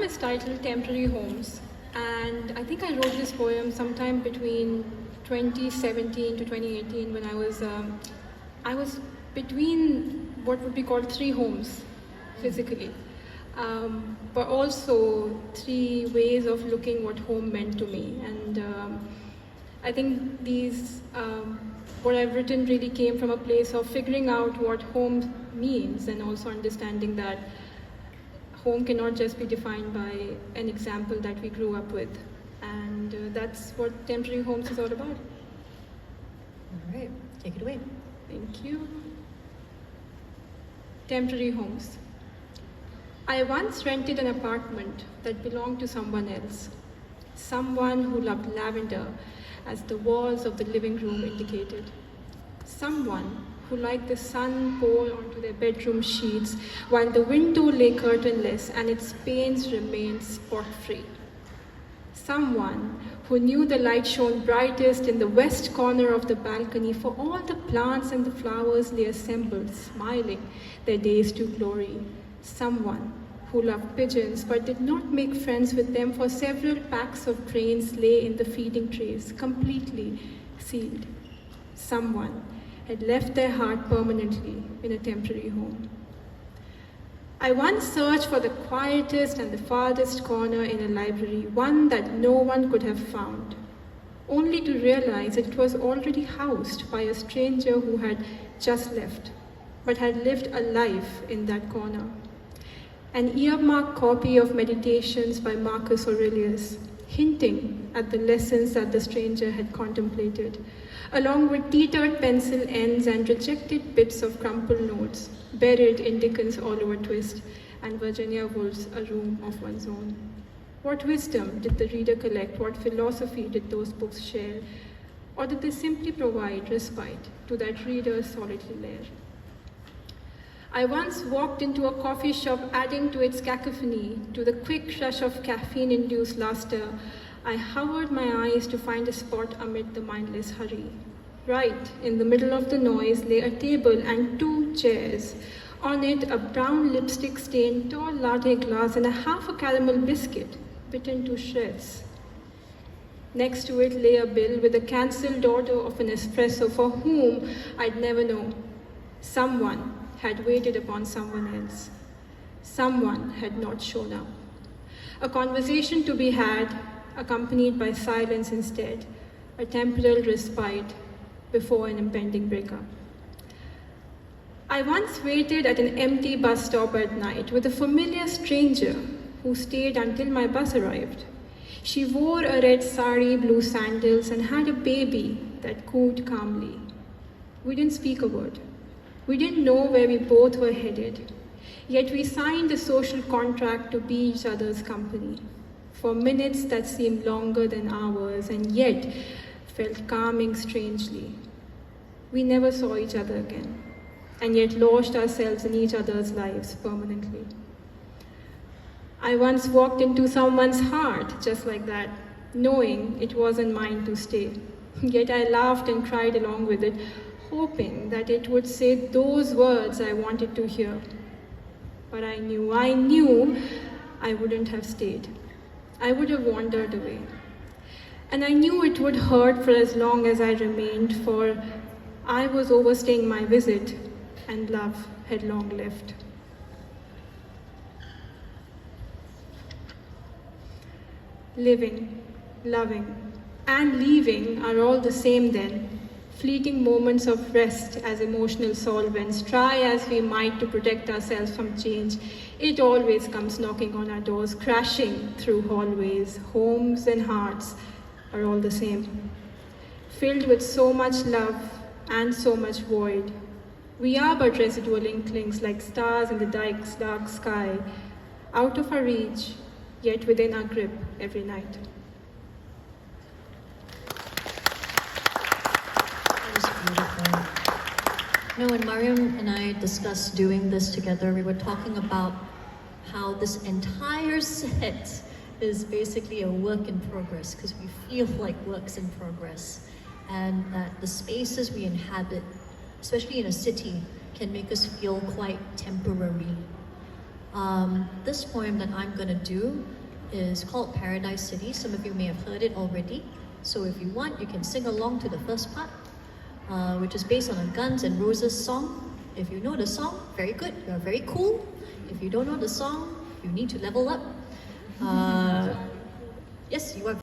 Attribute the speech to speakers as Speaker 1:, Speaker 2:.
Speaker 1: is titled Temporary Homes, and I think I wrote this poem sometime between 2017 to 2018 when I was between what would be called three homes physically, but also three ways of looking what home meant to me. And I think what I've written really came from a place of figuring out what home means, and also understanding that home cannot just be defined by an example that we grew up with. And that's what Temporary Homes is all about.
Speaker 2: All right, take it away.
Speaker 1: Thank you. Temporary homes. I once rented an apartment that belonged to someone else, someone who loved lavender, as the walls of the living room indicated, someone who liked the sun pour onto their bedroom sheets while the window lay curtainless and its panes remained spot-free. Someone who knew the light shone brightest in the west corner of the balcony, for all the plants and the flowers lay assembled, smiling their days to glory. Someone who loved pigeons but did not make friends with them, for several packs of grains lay in the feeding trays, completely sealed. Someone had left their heart permanently in a temporary home. I once searched for the quietest and the farthest corner in a library, one that no one could have found, only to realize that it was already housed by a stranger who had just left, but had lived a life in that corner. An earmarked copy of Meditations by Marcus Aurelius, hinting at the lessons that the stranger had contemplated, along with teetered pencil ends and rejected bits of crumpled notes, buried in Dickens' Oliver Twist and Virginia Woolf's A Room of One's Own. What wisdom did the reader collect? What philosophy did those books share? Or did they simply provide respite to that reader's solitary lair? I once walked into a coffee shop, adding to its cacophony, to the quick rush of caffeine-induced laughter. I hovered my eyes to find a spot amid the mindless hurry. Right in the middle of the noise lay a table and two chairs. On it, a brown lipstick-stained tall latte glass and half a caramel biscuit, bitten to shreds. Next to it lay a bill with a cancelled order of an espresso for whom I'd never know. Someone had waited upon someone else. Someone had not shown up. A conversation to be had, accompanied by silence instead, a temporal respite before an impending breakup. I once waited at an empty bus stop at night with a familiar stranger who stayed until my bus arrived. She wore a red sari, blue sandals, and had a baby that cooed calmly. We didn't speak a word. We didn't know where we both were headed, yet we signed a social contract to be each other's company for minutes that seemed longer than hours and yet felt calming strangely. We never saw each other again, and yet lost ourselves in each other's lives permanently. I once walked into someone's heart just like that, knowing it wasn't mine to stay. Yet I laughed and cried along with it, hoping that it would say those words I wanted to hear. But I knew I wouldn't have stayed. I would have wandered away. And I knew it would hurt for as long as I remained, for I was overstaying my visit, and love had long left. Living, loving, and leaving are all the same then. Fleeting moments of rest as emotional solvents. Try as we might to protect ourselves from change, it always comes knocking on our doors, crashing through hallways. Homes and hearts are all the same, filled with so much love and so much void. We are but residual inklings, like stars in the dark sky, out of our reach, yet within our grip every night.
Speaker 2: You know, when Mariyam and I discussed doing this together, we were talking about how this entire set is basically a work in progress, because we feel like works in progress, and that the spaces we inhabit, especially in a city, can make us feel quite temporary. This poem that I'm gonna do is called Paradise City. Some of you may have heard it already. So if you want, you can sing along to the first part, which is based on a Guns N' Roses song. If you know the song, very good, you're very cool. If you don't know the song, you need to level up. Yes, you are